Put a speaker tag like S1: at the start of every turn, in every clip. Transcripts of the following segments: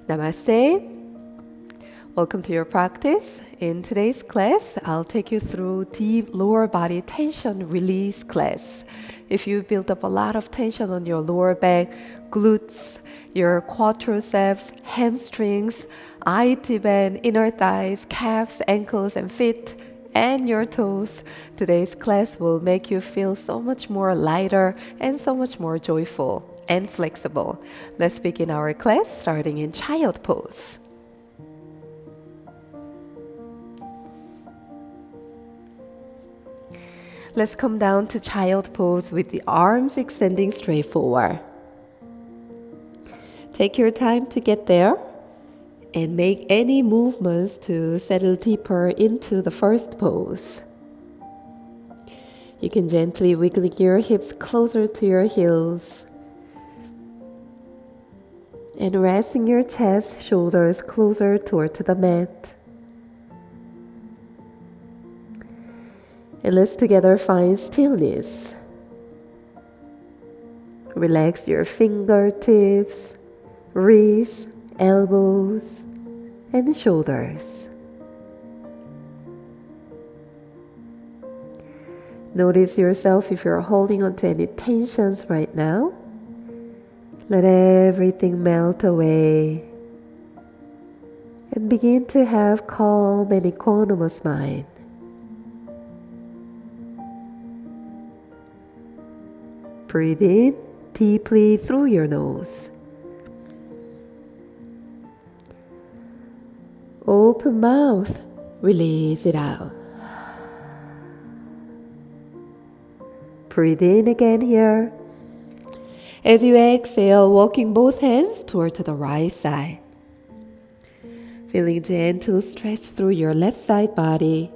S1: Namaste. Welcome to your practice. In today's class, I'll take you through deep lower body tension release class. If you've built up a lot of tension on your lower back, glutes, your quadriceps, hamstrings, IT band, inner thighs, calves, ankles, and feet, and your toes, today's class will make you feel so much more lighter and so much more joyful and flexible. Let's begin our class starting in child pose. Let's come down to child pose with the arms extending straight forward. Take your time to get there and make any movements to settle deeper into the first pose. You can gently wiggle your hips closer to your heels and resting your chest, shoulders closer toward the mat. And let's together find stillness. Relax your fingertips, wrists, elbows, and shoulders. Notice yourself if you're holding on to any tensions right now. Let everything melt away and begin to have calm and equanimous mind. Breathe in deeply through your nose. Open mouth, release it out. Breathe in again here. As you exhale, walking both hands toward the right side. Feeling gentle stretch through your left side body.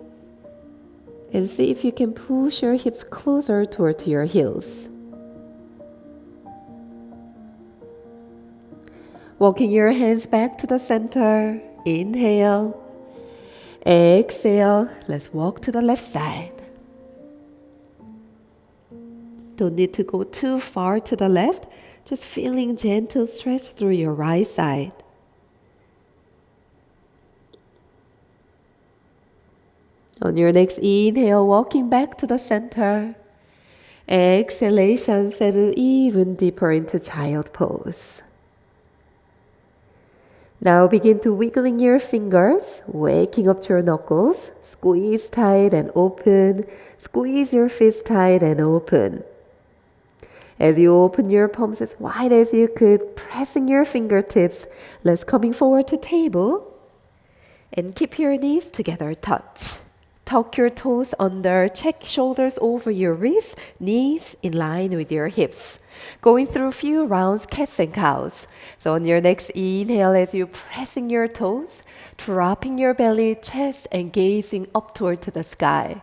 S1: And see if you can push your hips closer toward your heels. Walking your hands back to the center. Inhale. Exhale. Let's walk to the left side. Don't need to go too far to the left. Just feeling gentle stretch through your right side. On your next inhale, walking back to the center. Exhalation, settle even deeper into child pose. Now begin to wiggling your fingers, waking up to your knuckles. Squeeze tight and open. Squeeze your fists tight and open. As you open your palms as wide as you could, pressing your fingertips, let's coming forward to table. And keep your knees together, touch. Tuck your toes under, check shoulders over your wrists, knees in line with your hips. Going through a few rounds, cats and cows. So on your next inhale, as you pressing your toes, dropping your belly, chest, and gazing up toward the sky.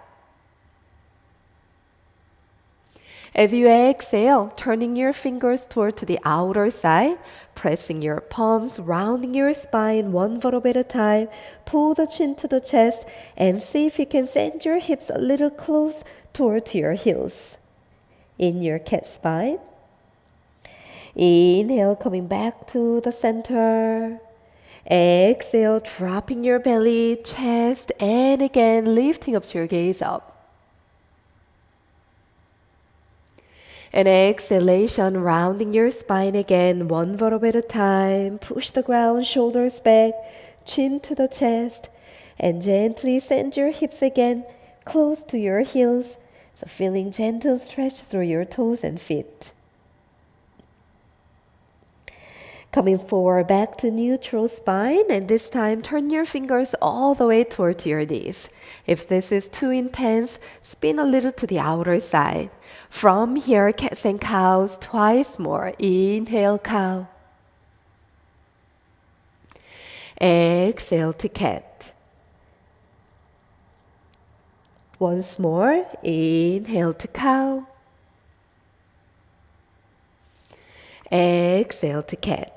S1: As you exhale, turning your fingers toward the outer side, pressing your palms, rounding your spine one vertebra at a time, pull the chin to the chest, and see if you can send your hips a little close toward your heels. In your cat spine. Inhale, coming back to the center. Exhale, dropping your belly, chest, and again, lifting up your gaze up. And exhalation, rounding your spine again, one vertebra at a time. Push the ground, shoulders back, chin to the chest. And gently send your hips again close to your heels. So feeling gentle stretch through your toes and feet. Coming forward back to neutral spine, and this time turn your fingers all the way towards your knees. If this is too intense, spin a little to the outer side. From here, cats and cows twice more. Inhale, cow. Exhale to cat. Once more, inhale to cow. Exhale to cat.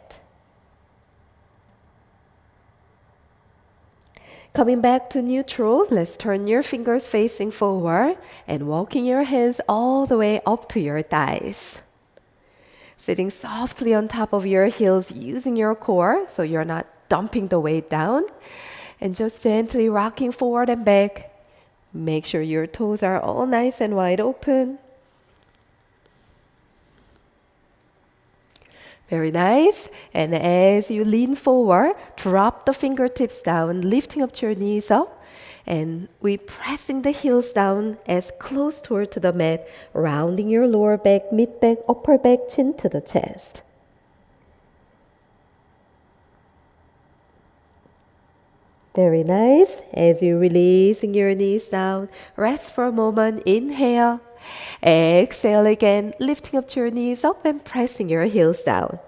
S1: Coming back to neutral, let's turn your fingers facing forward and walking your hands all the way up to your thighs. Sitting softly on top of your heels using your core so you're not dumping the weight down. And just gently rocking forward and back. Make sure your toes are all nice and wide open. Very nice. And as you lean forward, drop the fingertips down, lifting up your knees up. And we pressing the heels down as close toward to the mat, rounding your lower back, mid back, upper back, chin to the chest. Very nice. As you releasing your knees down, rest for a moment. Inhale. Exhale again, lifting up your knees up and pressing your heels down.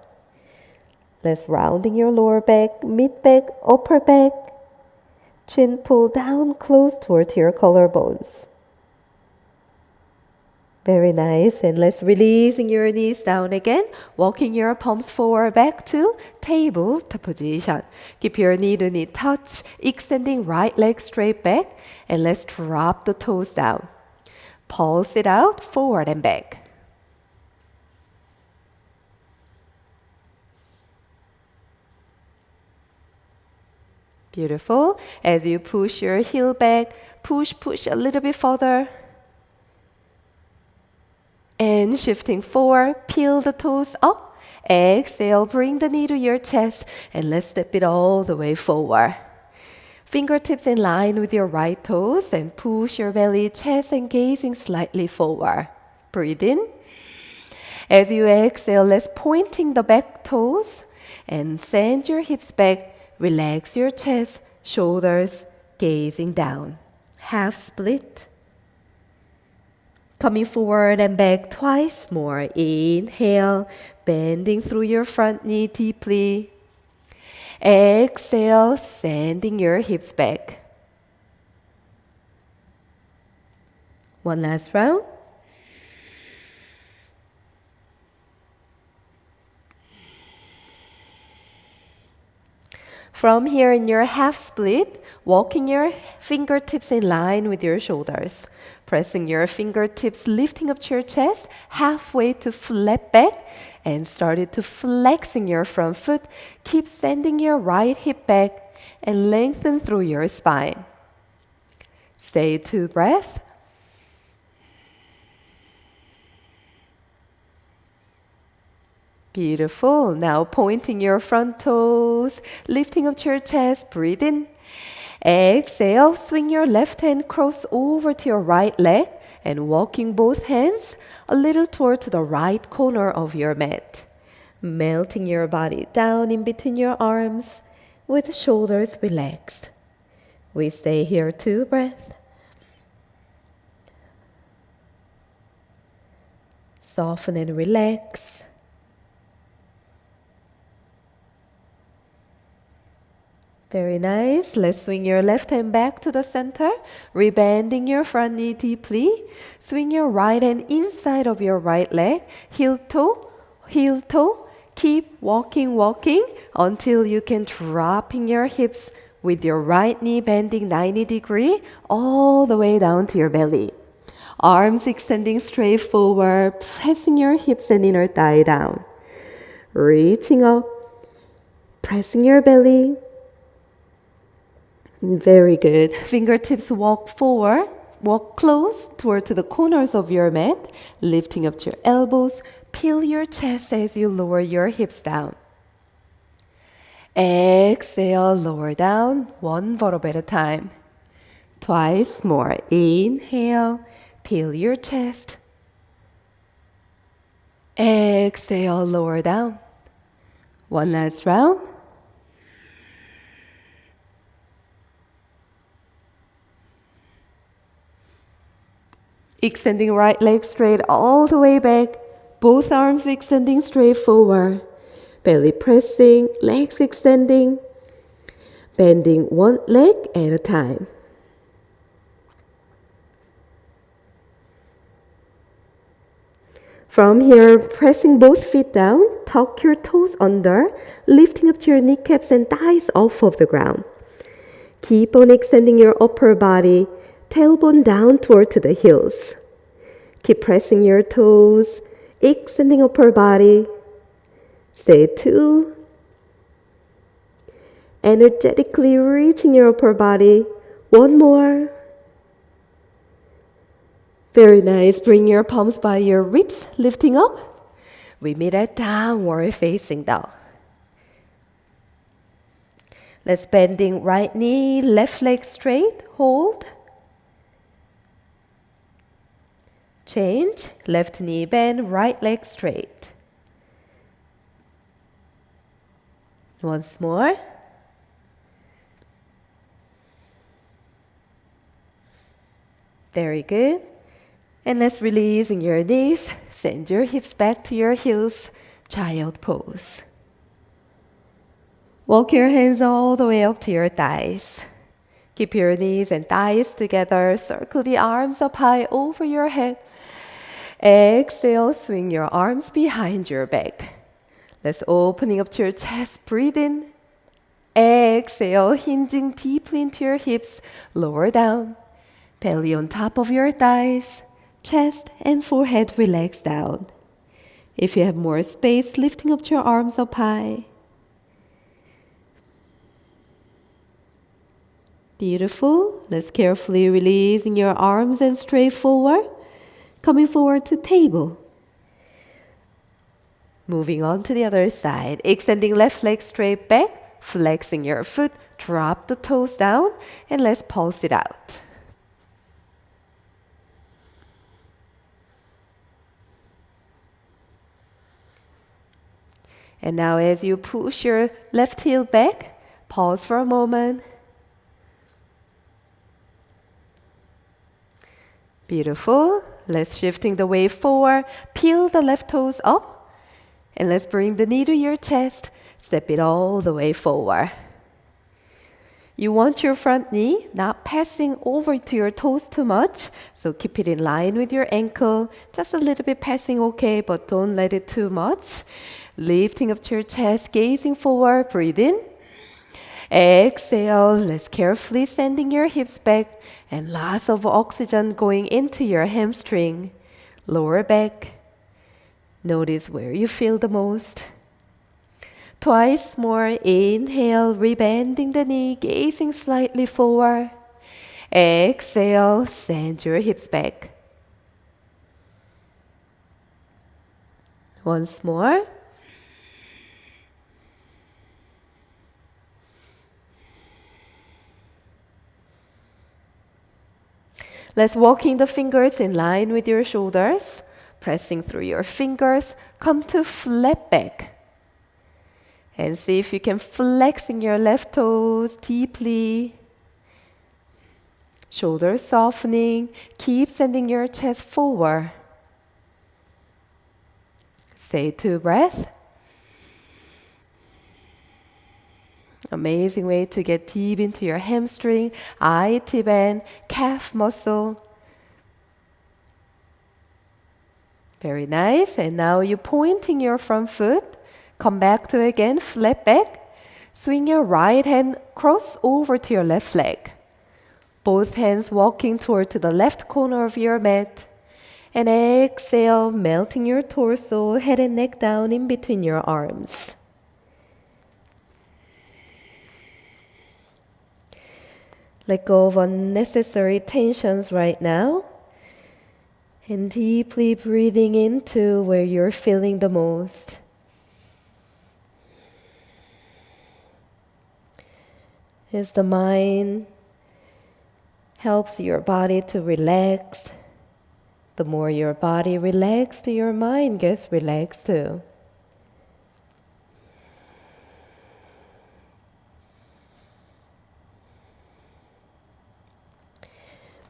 S1: Let's rounding your lower back, mid back, upper back. Chin pull down close toward your collarbones. Very nice. And let's releasing your knees down again. Walking your palms forward back to tabletop position. Keep your knee to knee touch. Extending right leg straight back. And let's drop the toes down. Pulse it out forward and back. Beautiful. As you push your heel back, push a little bit further. And shifting forward, peel the toes up. Exhale, bring the knee to your chest. And let's step it all the way forward. Fingertips in line with your right toes. And push your belly, chest, and gazing slightly forward. Breathe in. As you exhale, let's pointing the back toes. And send your hips back. Relax your chest, shoulders, gazing down. Half split. Coming forward and back twice more. Inhale, bending through your front knee deeply. Exhale, sending your hips back. One last round. From here in your half split, walking your fingertips in line with your shoulders. Pressing your fingertips, lifting up your chest, halfway to flat back. And started to flexing your front foot. Keep sending your right hip back and lengthen through your spine. Stay 2 breaths. Beautiful. Now pointing your front toes, lifting up your chest, breathe in. Exhale, swing your left hand cross over to your right leg and walking both hands a little toward the right corner of your mat. Melting your body down in between your arms with shoulders relaxed. We stay here 2 breaths. Soften and relax. Very nice. Let's swing your left hand back to the center, rebending your front knee deeply. Swing your right hand inside of your right leg, heel toe. Keep walking until you can dropping your hips with your right knee bending 90 degrees all the way down to your belly. Arms extending straight forward, pressing your hips and inner thigh down. Reaching up, pressing your belly. Very good. Fingertips walk forward, walk close toward the corners of your mat, lifting up your elbows, peel your chest as you lower your hips down. Exhale, lower down, 1 vertebra at a time. Twice more. Inhale, peel your chest. Exhale, lower down. One last round. Extending right leg straight all the way back. Both arms extending straight forward. Belly pressing, legs extending. Bending one leg at a time. From here, pressing both feet down, tuck your toes under, lifting up your kneecaps and thighs off of the ground. Keep on extending your upper body, tailbone down toward the heels. Keep pressing your toes, extending upper body, Stay 2. Energetically reaching your upper body. 1 more. Very nice. Bring your palms by your ribs, lifting up. We meet at downward facing dog. Let's bending right knee, left leg straight, hold. Change, left knee bend, right leg straight. Once more. Very good. And let's release in your knees. Send your hips back to your heels. Child pose. Walk your hands all the way up to your thighs. Keep your knees and thighs together. Circle the arms up high over your head. Exhale, swing your arms behind your back. Let's opening up to your chest. Breathe in. Exhale, hinging deeply into your hips. Lower down. Belly on top of your thighs. Chest and forehead relax down. If you have more space, lifting up your arms up high. Beautiful. Let's carefully releasing your arms and straight forward. Coming forward to table. Moving on to the other side. Extending left leg straight back. Flexing your foot. Drop the toes down. And let's pulse it out. And now as you push your left heel back, pause for a moment. Beautiful. Let's shifting the weight forward. Peel the left toes up. And let's bring the knee to your chest. Step it all the way forward. You want your front knee not passing over to your toes too much. So keep it in line with your ankle. Just a little bit passing, okay, but don't let it too much. Lifting up to your chest, gazing forward, breathe in. Exhale, let's carefully sending your hips back and lots of oxygen going into your hamstring. Lower back. Notice where you feel the most. Twice more, inhale, rebending the knee, gazing slightly forward. Exhale, send your hips back. Once more. Let's walking the fingers in line with your shoulders. Pressing through your fingers, come to flat back. And see if you can flexing your left toes deeply. Shoulders softening. Keep sending your chest forward. Stay 2 breaths. Amazing way to get deep into your hamstring, IT band, calf muscle. Very nice. And now you're pointing your front foot. Come back to again, flat back. Swing your right hand cross over to your left leg. Both hands walking toward to the left corner of your mat. And exhale, melting your torso, head and neck down in between your arms. Let go of unnecessary tensions right now. And deeply breathing into where you're feeling the most. As the mind helps your body to relax, the more your body relaxes, your mind gets relaxed too.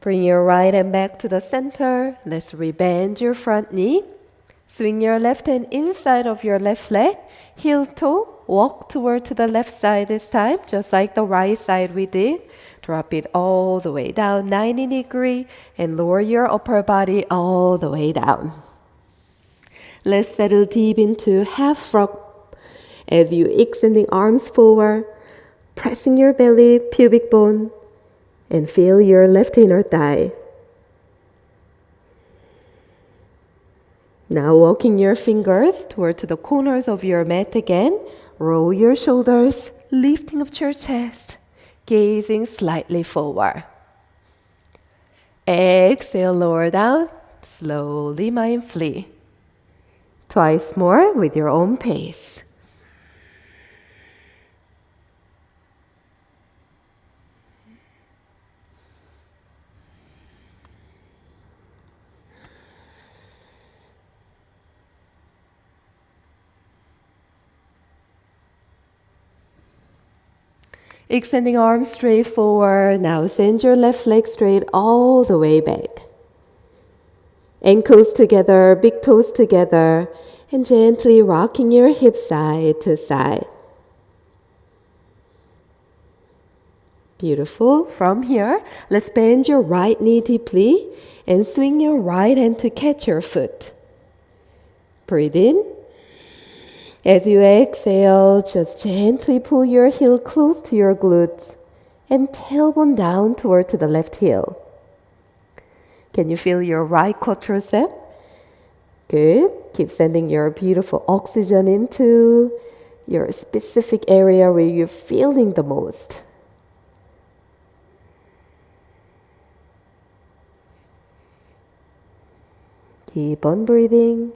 S1: Bring your right hand back to the center. Let's rebend your front knee. Swing your left hand inside of your left leg. Heel toe. Walk toward to the left side this time, just like the right side we did. Drop it all the way down, 90 degrees, and lower your upper body all the way down. Let's settle deep into half frog as you extending arms forward, pressing your belly, pubic bone, and feel your left inner thigh. Now walking your fingers toward the corners of your mat again. Roll your shoulders, lifting up your chest, gazing slightly forward. Exhale, lower down, slowly, mindfully. Twice more with your own pace. Extending arms straight forward. Now send your left leg straight all the way back. Ankles together, big toes together, and gently rocking your hips side to side. Beautiful. From here, let's bend your right knee deeply and swing your right hand to catch your foot. Breathe in. As you exhale, just gently pull your heel close to your glutes and tailbone down toward the left heel. Can you feel your right quadricep? Good. Keep sending your beautiful oxygen into your specific area where you're feeling the most. Keep on breathing.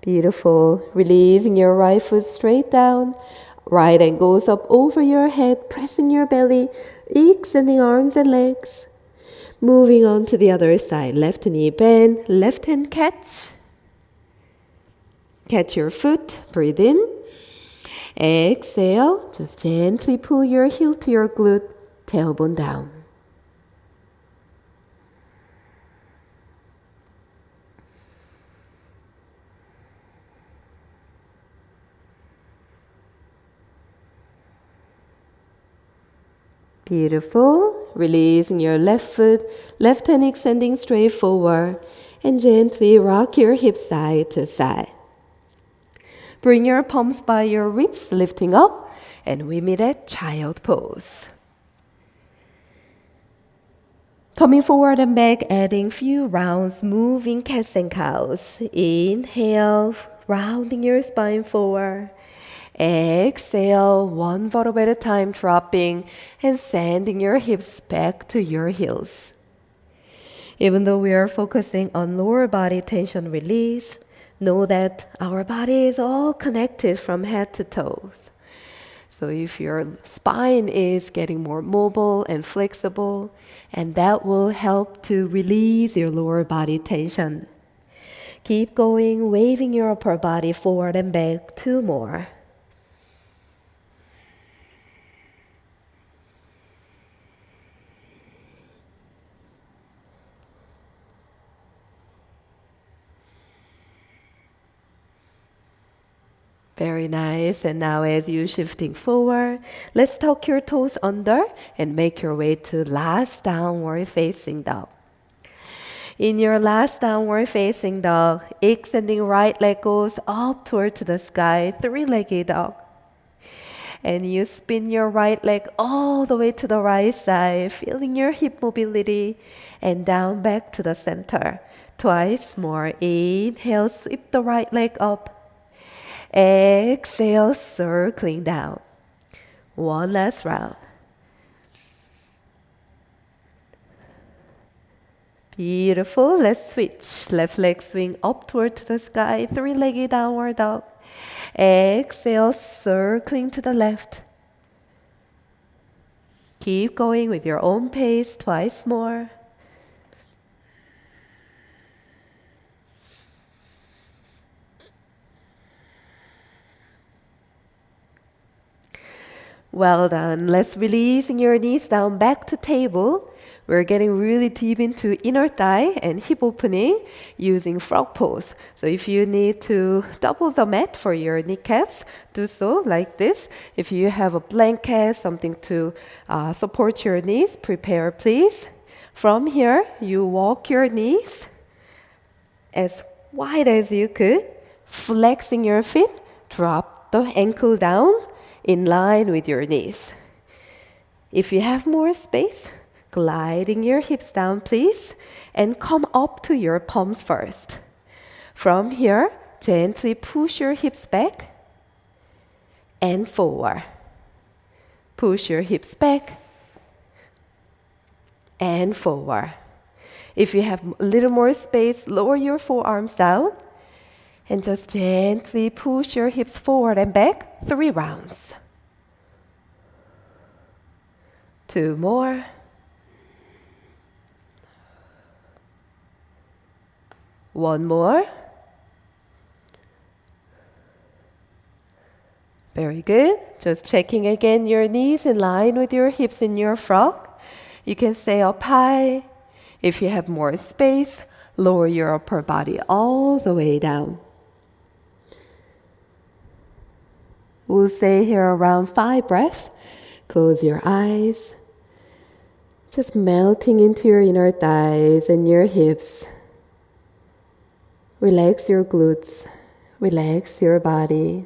S1: Beautiful. Releasing your right foot straight down. Right hand goes up over your head, pressing your belly, extending arms and legs. Moving on to the other side. Left knee bend, left hand catch. Catch your foot. Breathe in. Exhale. Just gently pull your heel to your glute, tailbone down. Beautiful. Releasing your left foot, left hand extending straight forward, and gently rock your hips side to side. Bring your palms by your ribs, lifting up, and we meet at child pose. Coming forward and back, adding few rounds, moving cats and cows. Inhale, rounding your spine forward. Exhale, one vertebra at a time, dropping and sending your hips back to your heels. Even though we are focusing on lower body tension release, know that our body is all connected from head to toes. So if your spine is getting more mobile and flexible, and that will help to release your lower body tension. Keep going, waving your upper body forward and back. 2 more. Very nice. And now as you're shifting forward, let's tuck your toes under and make your way to last downward facing dog. In your last downward facing dog, extending right leg goes up toward the sky, 3-legged dog. And you spin your right leg all the way to the right side, feeling your hip mobility, and down back to the center. Twice more. Inhale, sweep the right leg up. Exhale, circling down. One last round. Beautiful. Let's switch. Left leg swing up toward the sky. 3-legged downward dog. Exhale, circling to the left. Keep going with your own pace. Twice more. Well done. Let's releasing your knees down back to table. We're getting really deep into inner thigh and hip opening using frog pose. So if you need to double the mat for your kneecaps, do so like this. If you have a blanket, something to support your knees, prepare please. From here, you walk your knees as wide as you could, flexing your feet, drop the ankle down in line with your knees. If you have more space, Gliding your hips down, please, and come up to your palms first. From here, gently push your hips back and forward. Push your hips back and forward. If you have a little more space, lower your forearms down and just gently push your hips forward and back 3 rounds. 2 more. One more. Very good. Just checking again your knees in line with your hips in your frog. You can stay up high. If you have more space, lower your upper body all the way down. We'll stay here around 5 breaths. Close your eyes. Just melting into your inner thighs and your hips. Relax your glutes. Relax your body.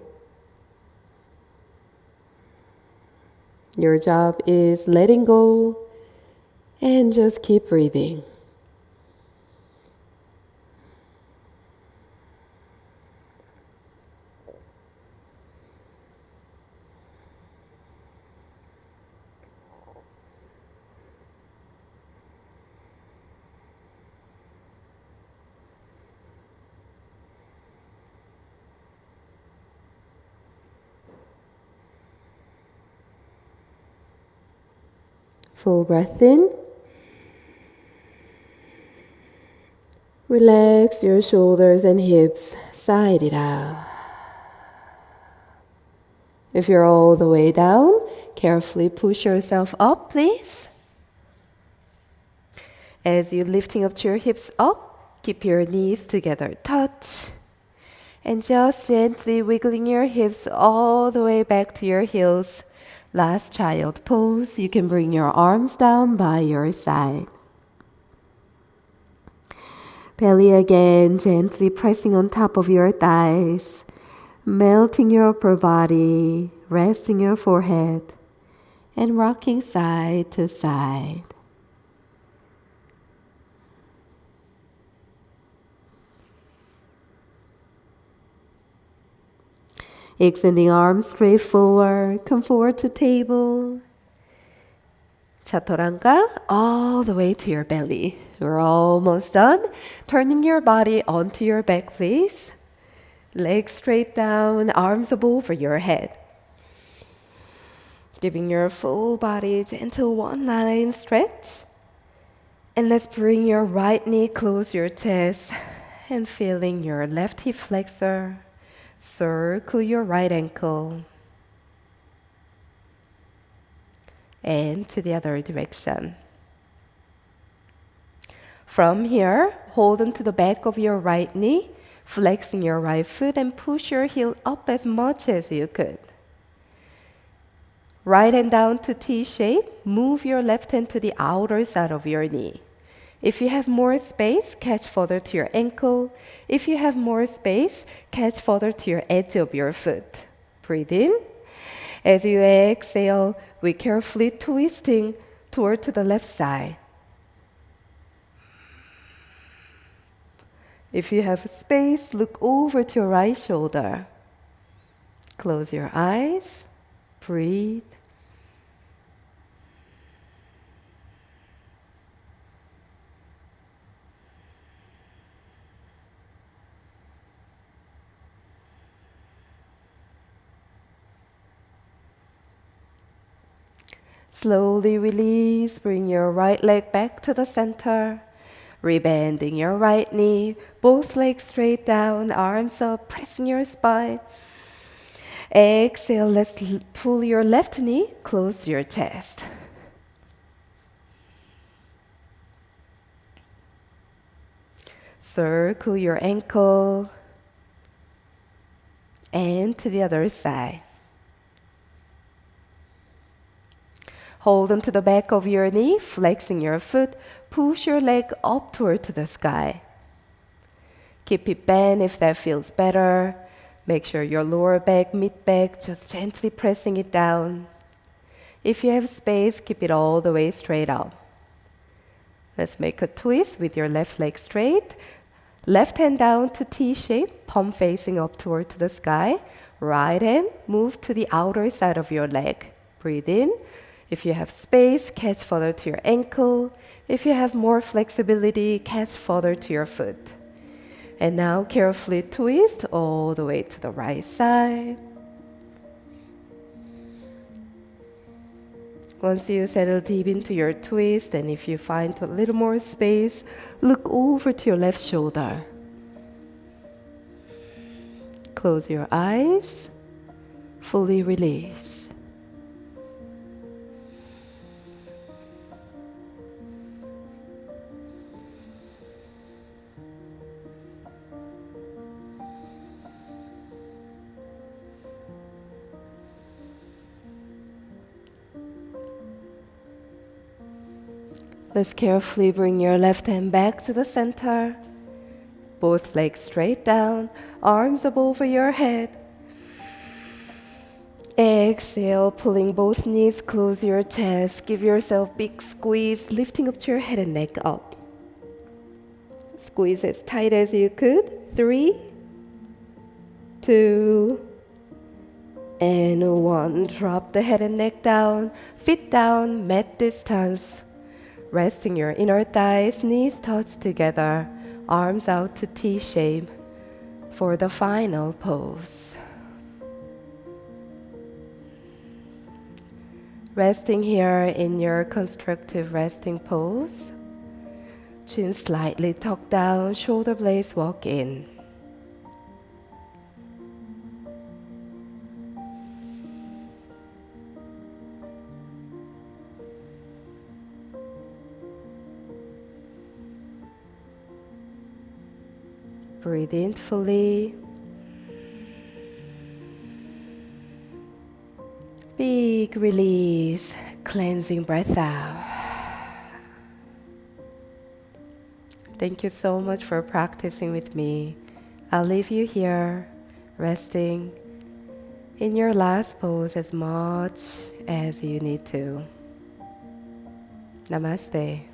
S1: Your job is letting go and just keep breathing. Full breath in. Relax your shoulders and hips, side it out. If you're all the way down, carefully push yourself up, please. As you're lifting up your hips up, keep your knees together, touch. And just gently wiggling your hips all the way back to your heels. Last child pose. You can bring your arms down by your side. Belly again, gently pressing on top of your thighs. Melting your upper body, resting your forehead, and rocking side to side. Extending arms straight forward, come forward to table. Chaturanga, all the way to your belly. We're almost done. Turning your body onto your back, please. Legs straight down, arms up over your head. Giving your full body gentle one line stretch. And let's bring your right knee close your chest and feeling your left hip flexor. Circle your right ankle. And to the other direction. From here, hold on to the back of your right knee, flexing your right foot and push your heel up as much as you could. Right hand down to T shape, move your left hand to the outer side of your knee. If you have more space, catch further to your ankle. If you have more space, catch further to your edge of your foot. Breathe in. As you exhale, we carefully twisting toward to the left side. If you have space, look over to your right shoulder. Close your eyes. Breathe. Slowly release, bring your right leg back to the center. Rebending your right knee, both legs straight down, arms up, pressing your spine. Exhale, let's pull your left knee close to your chest. Circle your ankle and to the other side. Hold on to the back of your knee, flexing your foot. Push your leg up toward to the sky. Keep it bent if that feels better. Make sure your lower back, mid back, just gently pressing it down. If you have space, keep it all the way straight up. Let's make a twist with your left leg straight. Left hand down to T shape, palm facing up toward the sky. Right hand, move to the outer side of your leg. Breathe in. If you have space, catch further to your ankle. If you have more flexibility, catch further to your foot. And now carefully twist all the way to the right side. Once you settle deep into your twist, and if you find a little more space, look over to your left shoulder. Close your eyes, fully release. Let's carefully bring your left hand back to the center. Both legs straight down, arms up over your head. Exhale, pulling both knees, close your chest. Give yourself big squeeze, lifting up to your head and neck up. Squeeze as tight as you could. 3, 2, and 1. Drop the head and neck down, feet down, mat distance. Resting your inner thighs, knees touch together, arms out to T shape for the final pose. Resting here in your constructive resting pose. Chin slightly tucked down, shoulder blades walk in. Breathe in fully. Big release, cleansing breath out. Thank you so much for practicing with me. I'll leave you here, resting in your last pose as much as you need to. Namaste.